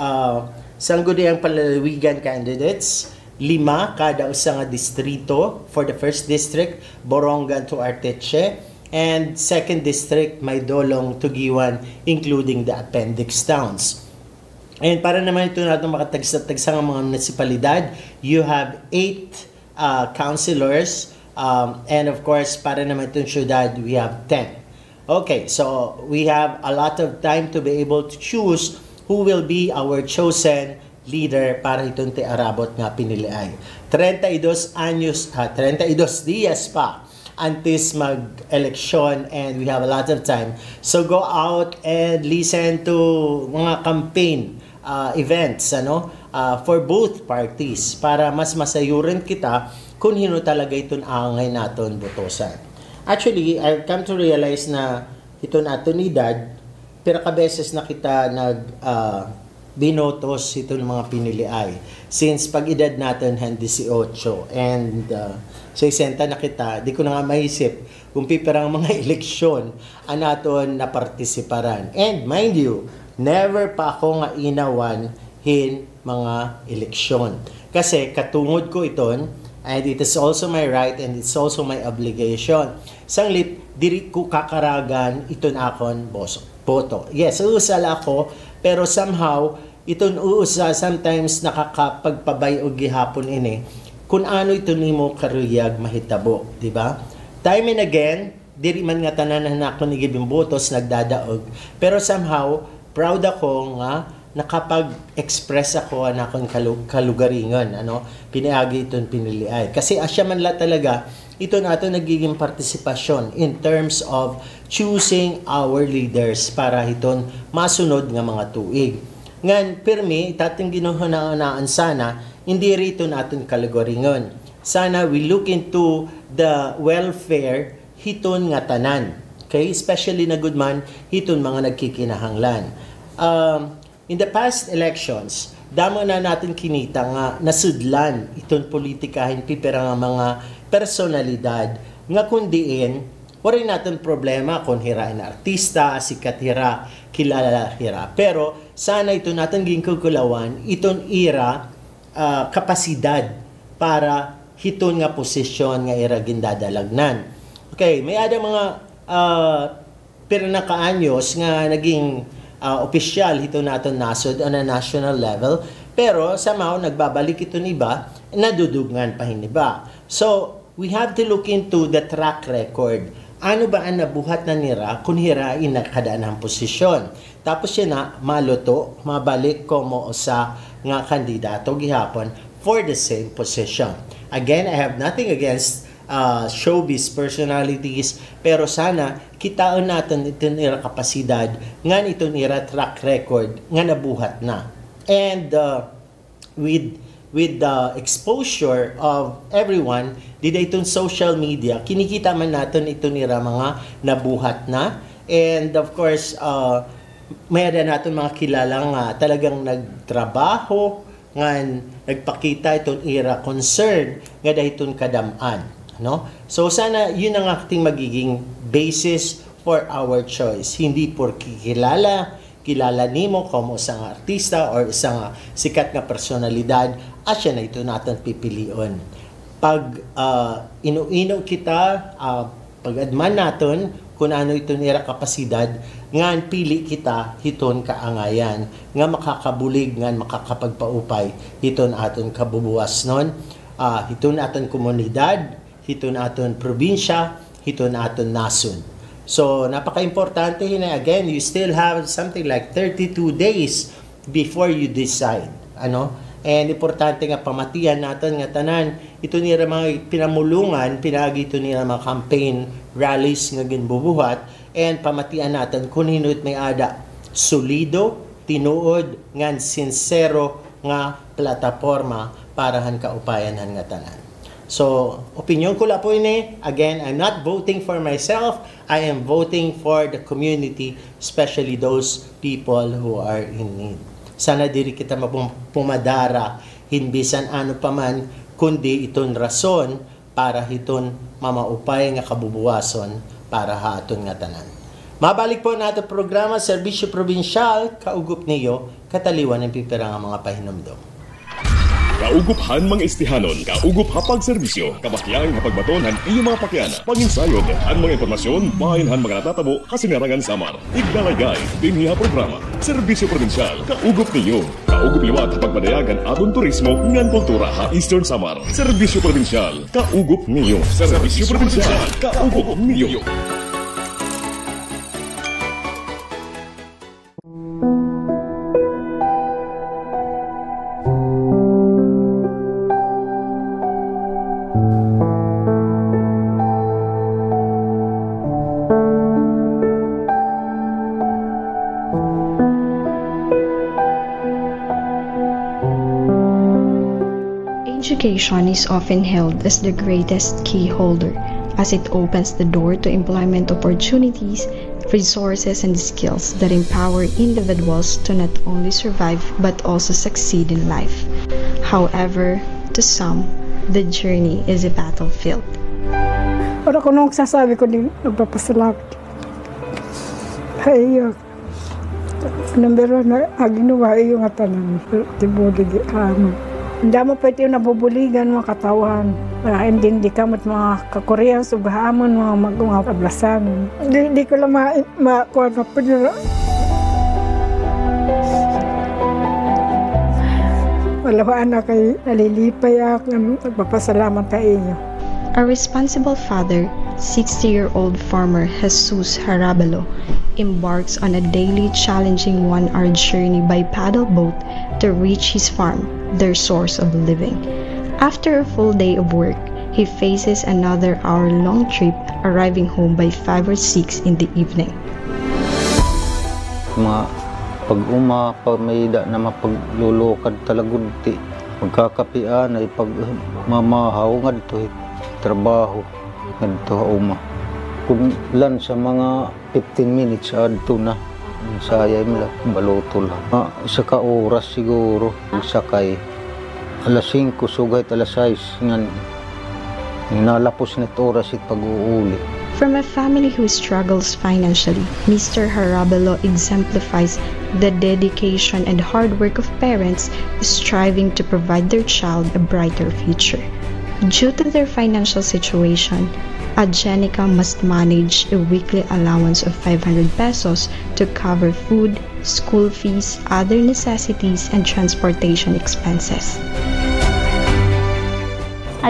sangguniang palalawigan candidates. 5 kada usa nga distrito. For the first district, Borongan to Arteche, and second district, Maydolong, Tugiwan, including the appendix towns. And para naman ito natin makatagsa ng mga munisipalidad, you have 8 councilors, and of course, para naman itong syudad, we have 10. Okay, so we have a lot of time to be able to choose who will be our chosen leader para itong tiarabot nga piniliay. 32 dias pa antes mag-eleksyon, and we have a lot of time. So go out and listen to mga campaign events for both parties para mas masayurin kita kung hino talaga itong angay naton botosan. Actually, I've come to realize na ito naton edad, pero kabeses na kita binotos itong mga piniliay. Since pag edad natin 18 and 60 na kita, di ko na nga maisip kung pipirang mga eleksyon naton na partisiparan. And mind you, never pa ako nga inawan mga eleksyon. Kasi katungod ko iton, and it is also my right and it's also my obligation. Sanglit, diri ko kakaragan iton akon boto. Yes, uusal ako, pero somehow, iton uusa sometimes nakakapagpabay o gihapon ini kung ano ito nimo karuyag mahitabo, di ba? Time and again, diri man nga tanan na ako ni gibing botos nagdadaog, pero somehow proud ako nga nakapag-express ako akong kalugaringon, piniagi itong piniliay. Kasi asya man la talaga, ito nato nagiging partisipasyon in terms of choosing our leaders para iton masunod nga mga tuig. Ngan, pirmi, itating ginuhunaan sana, hindi rito natin kalugaringon. Sana we look into the welfare hiton nga tanan. Okay? Especially na good man, hiton mga nagkikinahanglan. In the past elections, damo na natin kinita nga nasudlan iton politikahin pipira nga mga personalidad nga kundiin wala natin problema kung hira na artista, sikat hira, kilala hira. Pero sana ito natin ginkukulawan iton ira kapasidad para hiton nga posisyon nga ira gindadalagnan. Okay, may ada mga pirnakaanyos nga naging opisyal ito natin nasod on a national level, pero somehow nagbabalik ito iba, nadudugan pa hiniba. So, we have to look into the track record. Ano ba ang nabuhat na nira kung hirain na kadaan ang posisyon? Tapos yun na, maluto, mabalik komo sa nga kandidato gihapon for the same position. Again, I have nothing against showbiz personalities, pero sana kitaan natin itong ira kapasidad nga itong ira track record nga nabuhat na. And with the exposure of everyone dito itong social media, kinikita man natin itong ira mga nabuhat na. And of course, may ada natin mga kilalang talagang nagtrabaho nga nagpakita itong ira concern nga dahitong kadamaan. So sana yun ang ating magiging basis for our choice. Hindi por kilala, kilala nimo como isang artista or isang sikat nga personalidad, asya na ito natin pipilion. Pag ino-ino kita, pag-adman natin kung ano ito nira kapasidad, nga pili kita hiton kaangayan, nga makakabulig, nga makakapagpaupay, hiton aton kabubuas nun, hiton aton komunidad, hiton aton probinsya, hiton aton nasun. So, napaka-importante na again, you still have something like 32 days before you decide. And importante nga pamatian natin nga tanan, ito nila mga pinamulungan, pinagi ito nila mga campaign rallies nga ginbubuhat, and pamatian natin kung hinut may ada solido, tinuod, nga sincero nga plataforma para han kaupayan han nga tanan. So, opinion ko la po ini. Again, I'm not voting for myself. I am voting for the community, especially those people who are in need. Sana diri kita pumadara, hinbisan ano pa man, kundi iton rason para hiton mamaupay nga kabubuwason para haton nga tanan. Mabalik po nato programa, Serbisyo Probinsyal, kaugup niyo, kataliwan ng pipira nga mga pahinomdom. Kaugup-han mga istihanon, kaugup hapag serbisyo, kabakyang hapagbaton han iyo mga pakyan, panginsayod, han mga impormasyon, bahin han mga natatabo, kasinarangan samar, igdalagay, dinhiha programa, Serbisyo Probinsyal, kaugup niyo, kaugup liwat hapagpadayagan aton turismo, ngan kultura ha Eastern Samar, Serbisyo Probinsyal, kaugup niyo, Serbisyo Probinsyal, kaugup niyo. Education is often held as the greatest key holder, as it opens the door to employment opportunities, resources, and skills that empower individuals to not only survive but also succeed in life. However, to some, the journey is a battlefield. Wala ko nung sasabi ko din, nagpapasalamat. Ay, number 1 na ginawa yung tanan, tibulig hindi mo pwede yung nabubuligan mga katawan. Hindi ka mga kakorean, sugahamon, mga ablasan. Hindi ko lang makuha na po nila. Walawaan na kayo, nalilipay ako, nagpapasalamat sa inyo. A responsible father, 60-year-old farmer Jesus Harabalo, embarks on a daily challenging 1-hour journey by paddle boat to reach his farm, their source of living. After a full day of work, he faces another hour-long trip, arriving home by 5 or 6 in the evening. Pag-uma, may da na mapaglulukad talagod ti. Magkakapian ay pag-mamahaw nga dito trabaho nga dito uma. Kung lan sa mga 15 minutes adto na. Sayay mo lang, balutol. Sa ka-oras siguro, sakay. Alas 5, sugay alas 6. Nalapos na oras at pag-uuli. From a family who struggles financially, Mr. Harabalo exemplifies the dedication and hard work of parents striving to provide their child a brighter future. Due to their financial situation, Jenica must manage a weekly allowance of 500 pesos to cover food, school fees, other necessities, and transportation expenses.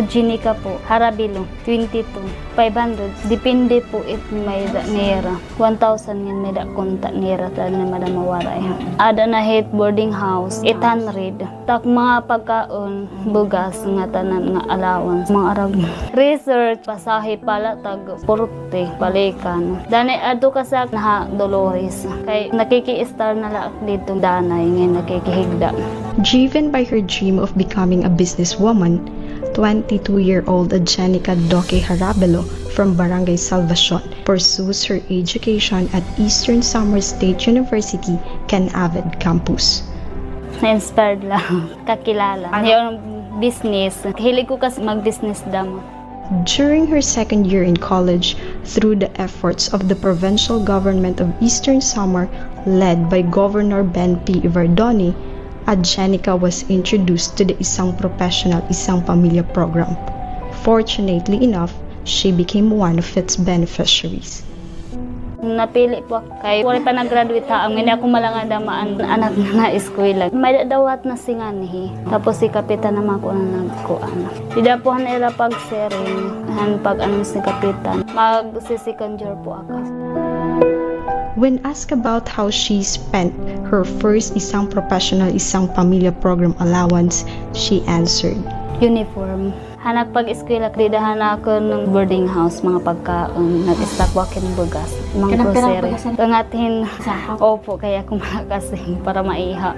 Jenica po, Harabilo, 22, 500. Depende po it may da nera. 1,000 yan may da konta nera tal na madamawara. Ada na hit boarding house, 800. Tak mga pagkaon, bugas nga tanan nga allowance, mga arag. Research, pasahe pala tag porte, balikan. Dani ado ka sa naha Dolores. Kay nakiki-star na laak dito danay ngayon nakikihigda. Driven by her dream of becoming a businesswoman, 22-year-old Jenica Doque Harabalo from Barangay Salvacion pursues her education at Eastern Samar State University, Canavid Campus. Na-inspired lang, kakilala. Yung business, hilig ko kasi mag-business damo. During her second year in college, through the efforts of the provincial government of Eastern Samar led by Governor Ben P. Ivardoni, Adjenica was introduced to the Isang Professional Isang Pamilya program. Fortunately enough, she became one of its beneficiaries. Napili po kay wala pa nag-graduate ang hindi ako malangan anak na eskwela. May dawat na singanihi. Tapos si kapitan naman ko na nagkuan. Dida po nila pag-sharing, pag anong si kapitan. Mag-second year po ako. When asked about how she spent her first Isang Professional Isang Pamilya program allowance, she answered, uniform. Hanak pag-eskwela, kridahan ako ng boarding house, mga pagkaon, nag-stock walk-in bugas, mga grocery. Kangatin, opo, kaya kumakasing para maiha.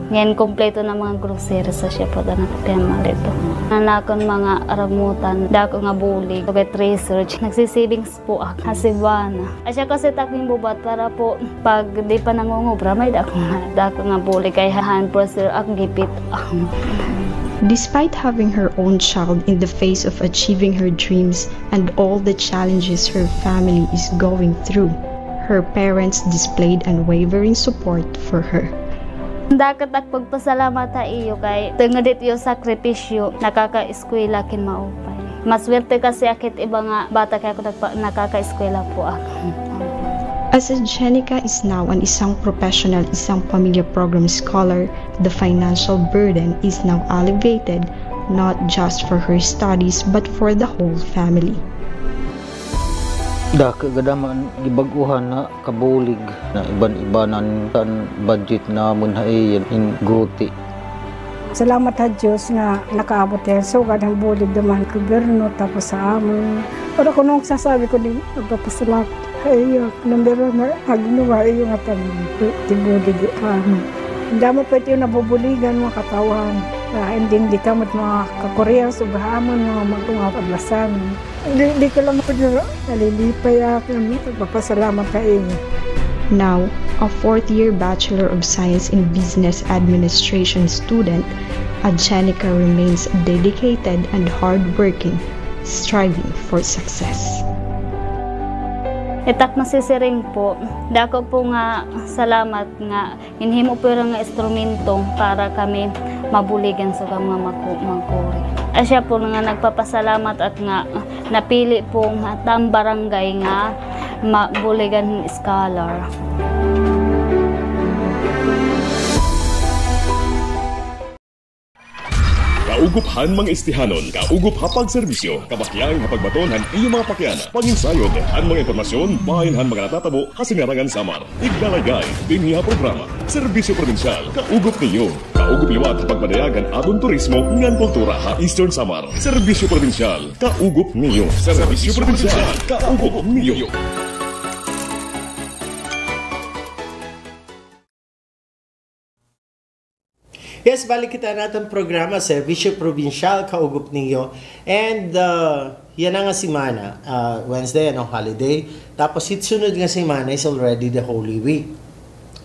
Ngayon, kompleto na mga grocery sa siya po, na nakapiyama rito. Nanakon mga aramutan, dako nga bulig, pagkat research, nagsisavings po ako, hasibana. Asya kasi taking bubat para po, pag di pa nangungubra, may dako nga bulig, kaya 100% ak gipit. Despite having her own child in the face of achieving her dreams and all the challenges her family is going through, her parents displayed unwavering support for her. Dapat ak pagpasalamat ta iyo kay tungod ito sakripisyo nakaka-eskwela kin maupay. Maswerte kasi akit iba nga bata kay ako nakaka-eskwela po ako. As Adjenica is now an Isang Professional Isang Pamilya program scholar, the financial burden is now alleviated not just for her studies but for the whole family. Kagadaman gibaguhan na kabulig na iban-ibanan kan budget namun haiyan in guti. Salamat sa Diyos nga nakaabot yan. Sugad ang bulig naman gobyerno tapos sa amon. Para ko nung sasabi ko din, magpapasalamat. Ay, nambero na agnuwa iyo nga tanong. Tibulig amin. Hindi mo pwede yung nabubuligan mga katawan. Hindi ka mga kakorean, sugahamon, mga mga paglasan. Hindi ko lang pwede nalilipay ako. Magpapasalamat ka iyo. Now, a fourth-year Bachelor of Science in Business Administration student, Adjenica remains dedicated and hardworking, striving for success. Itak masisiring po, dako po nga salamat nga inhimo po nga instrumento para kami mabuligan sa mga makuri. Asya po nga nagpapasalamat at nga napili po nga tang barangay nga mabuligan scholar. Kauguphan mga istihanon, kaugup hapag serbisyo, kabakyang hapagbatonhan iyo mga pakyana, panginsayod, han mga impormasyon, bahinhan mga natatabo, hasingarangan samar, igdalagay, dinhiha programa, serbisyo provinsyal, kaugup niyo, kaugup liwat hapagmadayagan atong turismo, ngan kultura ha Eastern Samar, serbisyo provinsyal, kaugup niyo, serbisyo provinsyal, kaugup niyo. Yes, balik kita natin programa, Serbisyo Provincial, kaugup ninyo. And yan nga simana, Wednesday, holiday. Tapos sunod nga simana is already the Holy Week.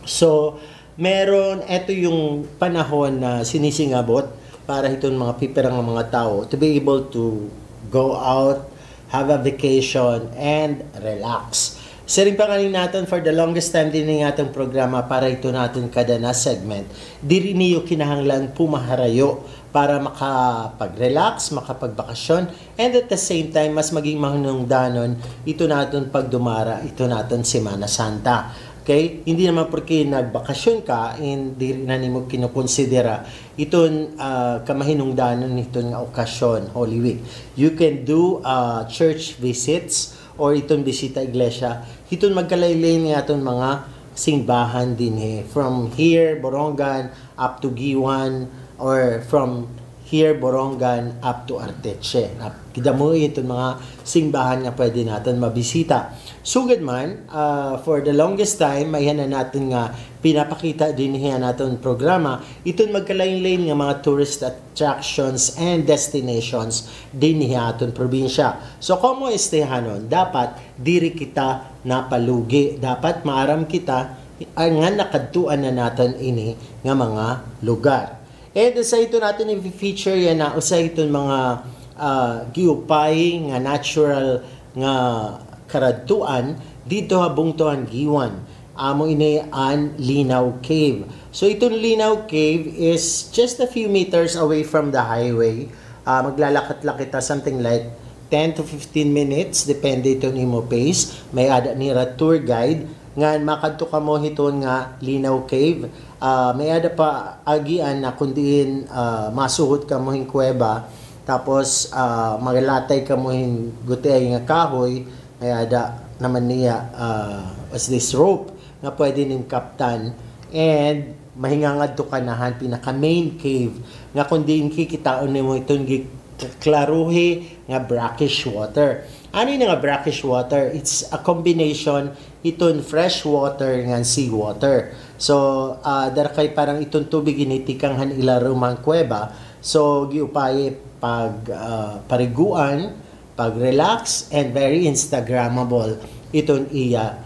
So, eto yung panahon na sinisingabot para itong mga pipirang mga tao to be able to go out, have a vacation, and relax. Siring pa kanin natin for the longest time din ng ating programa para ito natin kada na segment. Diri niyo kinahanglan pumaharayo para makapag-relax, makapagbakasyon, and at the same time, mas maging mahinungdanon ito natin pagdumara, ito natin Semana Santa. Okay? Hindi naman porque nagbakasyon ka, hindi na mo kinukonsidera itong kamahinungdanon itong okasyon, Holy Week. You can do church visits or itong bisita iglesia, itong magkalaylay niya itong mga simbahan din from here, Borongan, up to Giwan, or from here, Borongan, up to Arteche. Kita mo itong mga simbahan nga pwede natin mabisita. Sugad man, for the longest time, ayan na natin nga pinapakita din natin programa, itong magkalain-lain nga mga tourist attractions and destinations din natin probinsya. So, kung mo estehanon, dapat diri kita napalugi. Dapat maaram kita nga nakadtuan na natin ini nga mga lugar. And sa ito natin i-feature yan na usay itong mga giupay nga natural nga karadtuan dito habungtuan giwan amo ini an Linaw Cave. So itong Linaw Cave is just a few meters away from the highway. Maglalakad-lakad ta something like 10 to 15 minutes depende ito nimo pace. May ada nira tour guide nga makadto ka mo hiton nga Linaw Cave. May ada pa agian na kundiin masuhot ka mo hing kuweba tapos maglatay ka mo hing gutay nga kahoy. May ada naman niya as this rope nga pwede ning kaptan and mahingangad to kanahan pinaka main cave nga kundi kikitaon nimo itong klaruhi nga brackish water. Ano yung nga brackish water? It's a combination iton fresh water nga sea water. So dar kay parang itong tubig initikang han ilarumang kuweba. So giupaye pag pariguan, pag relax and very instagrammable iton iya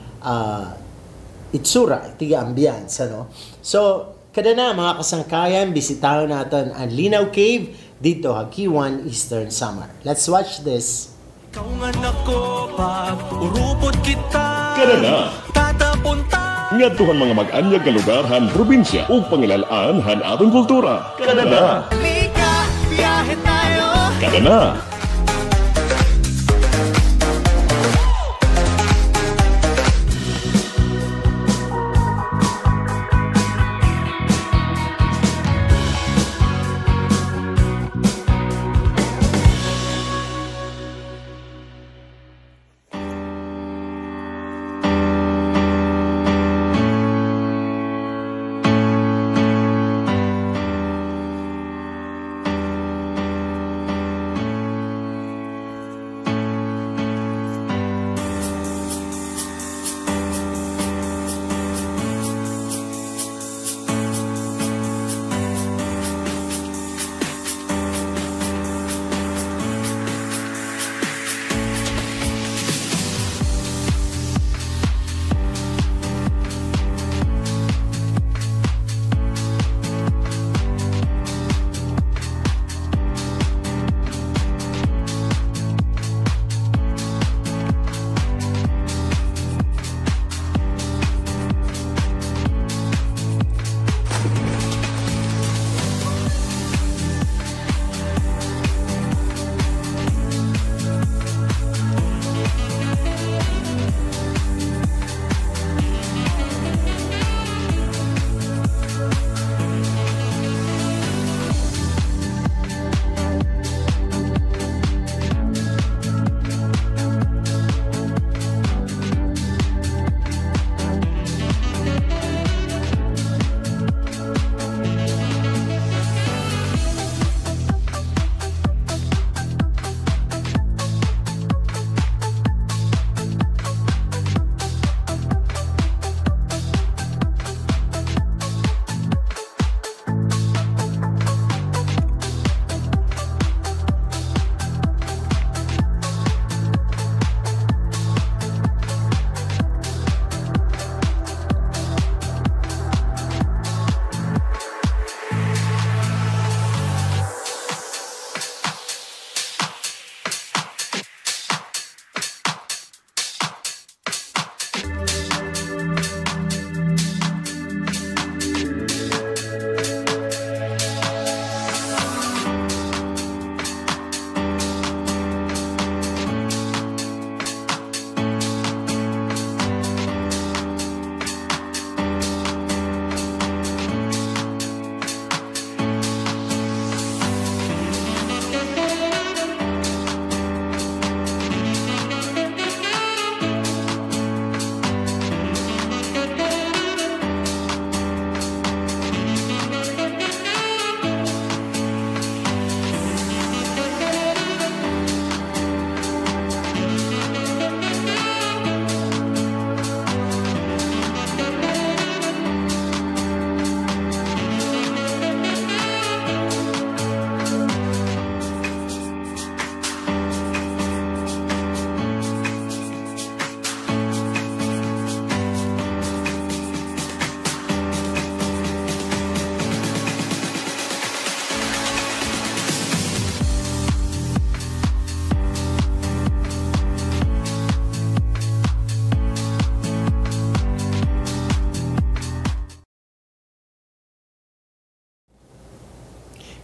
itsura, itiga ambience, ano? So, kada na mga kasangkayan, bisitahan natin ang Linaw Cave dito sa Kiwan, Eastern Samar. Let's watch this. Kada na ngadtuhan mga mag-anyag nga lugarhan, probinsya ug pangilalaan han atong kultura. Kada na. Kada na.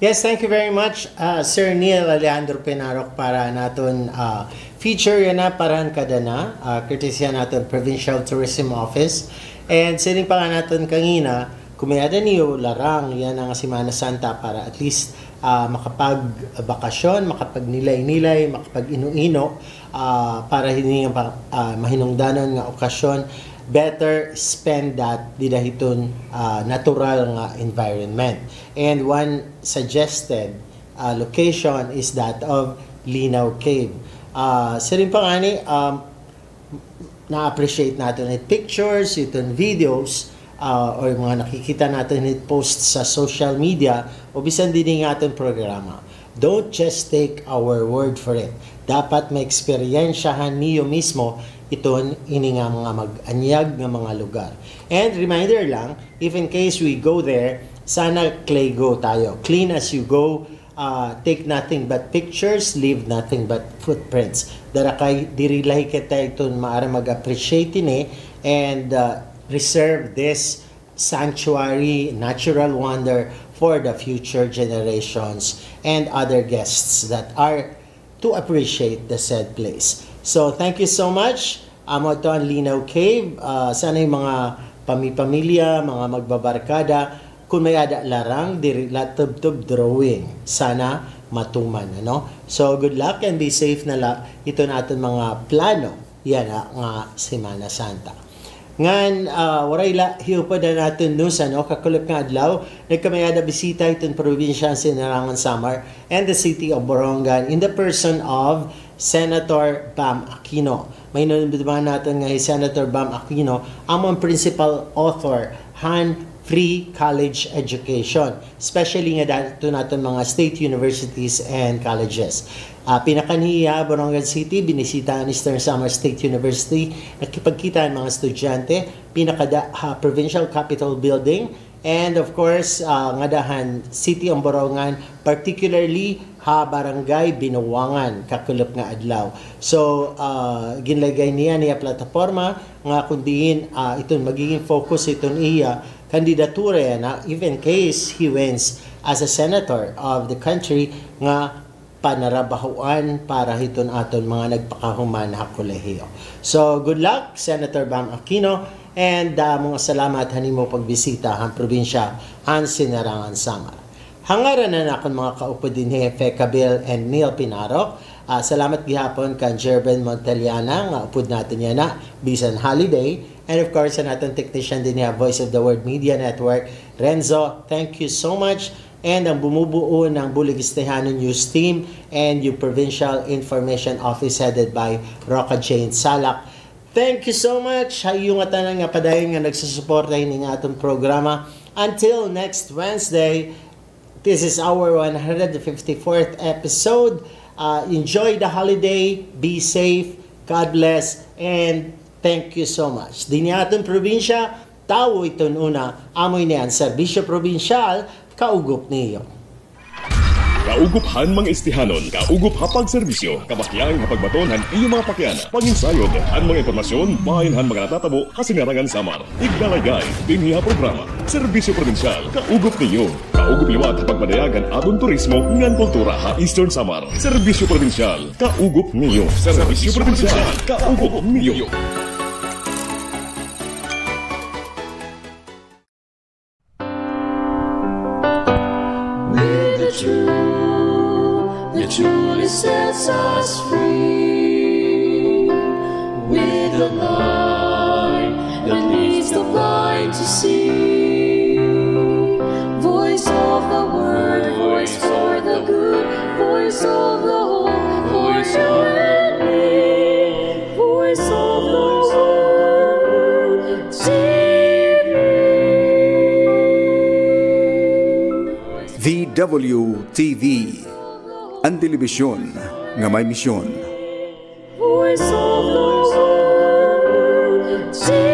Yes, thank you very much, Sir Neil Alejandro Penarok, para naton feature yan na parahan kada na, courtesy naton Provincial Tourism Office. And sining pa nga naton kanina, kumayada niyo larang yan ang Semana Santa para at least makapag-bakasyon, makapag-nilay-nilay, makapag-ino-ino, para hindi mahinungdanon nga okasyon. Better spend that di dahiton natural nga environment. And one suggested location is that of Linaw Cave. Sirin pa nga ni, na-appreciate natin it pictures, iton videos, or mga nakikita natin it posts sa social media, o bisan din nga ating programa. Don't just take our word for it. Dapat may eksperyensyahan niyo mismo iton ini nga mga mag-anyag nga mga lugar. And reminder lang, if in case we go there, sana clay go tayo. Clean as you go, take nothing but pictures, leave nothing but footprints. Darakay dirilay kita iton maara mag-appreciate ini and reserve this sanctuary, natural wonder for the future generations and other guests that are to appreciate the said place. So, thank you so much. Amo ito ang Linaw Cave. Sana yung mga pamilya, mga magbabarkada, kung may ada larang, latub-tub drawing. Sana matuman. Ano? So, good luck and be safe na lang. Ito natin mga plano. Yan nga Semana Santa. Ngan, waray hiyo pa na natin news, kakulap nga adlaw, nagkamayada bisita itong probinsya sa Sinarangan Samar and the city of Borongan in the person of Senator Bam Aquino. May nunod natin nga Senator Bam Aquino, among principal author, free college education, especially nga dito natin mga state universities and colleges. Pinakaniya, Borongan City, binisita ni Eastern Samar State University, nakipagkita ang mga estudyante, Provincial Capitol Building, and of course, ngadahan City of Borongan, particularly Barangay Binuwangan, kakulap nga adlaw. So, ginlagay niya plataforma, nga kundiin, itong magiging focus itong iya, kandidatura na, even case he wins as a senator of the country, nga panarabahuan para hiton aton mga nagpakahuman na kolehiyo. So, good luck, Senator Bam Aquino, and mga salamat hanimo pagbisita ang probinsya ang Sinarangan Samar. Hangaran na akong mga kaupo din Hefe Cabil and Neil Pinarok. Salamat gihapon kan Jerben Monteliana, nga upod natin yan na, bisan holiday. And of course, sa natin technician din niya, Voice of the World Media Network, Renzo, thank you so much. And ang bumubuo ng Bulig Estehano News Team and yung Provincial Information Office headed by Roca Jane Salak. Thank you so much. Hayong nga padayon nga nagsusuporta ng atong programa. Until next Wednesday, this is our 154th episode. Enjoy the holiday, be safe, God bless, and thank you so much. Di niya atong probinsya, tao iton una, amoy niyan, serbisyo probinsyal, kaugup niyo. Kauguphan mga istihanon, kaugup hapag serbisyo, kabakyang hapag baton han iyong mga pakyana, panginsayod, han mga impormasyon, bahin han mga natatabo, Kasinarangan Samar, igdalagay, dinhiha programa, serbisyo provinsyal, kaugup niyo. Kaugup liwat hapag madayagan atong turismo, ngan kultura ha Eastern Samar, serbisyo provinsyal, kaugup niyo. Serbisyo provinsyal, kaugup niyo. That truly sets us free, with the light that leads the blind to see. Voice of the word, voice for the good, voice of the hope, voice of the voice of the word, TV. VWTV, ang telebisyon nga may misyon. Voice of the world, TV.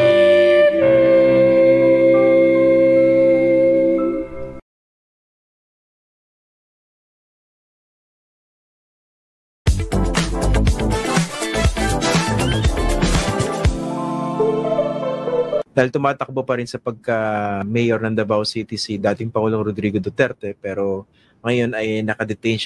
Dahil tumatakbo pa rin sa pagka-mayor ng Davao City si dating Pangulong Rodrigo Duterte, pero ngayon ay nakadetain siya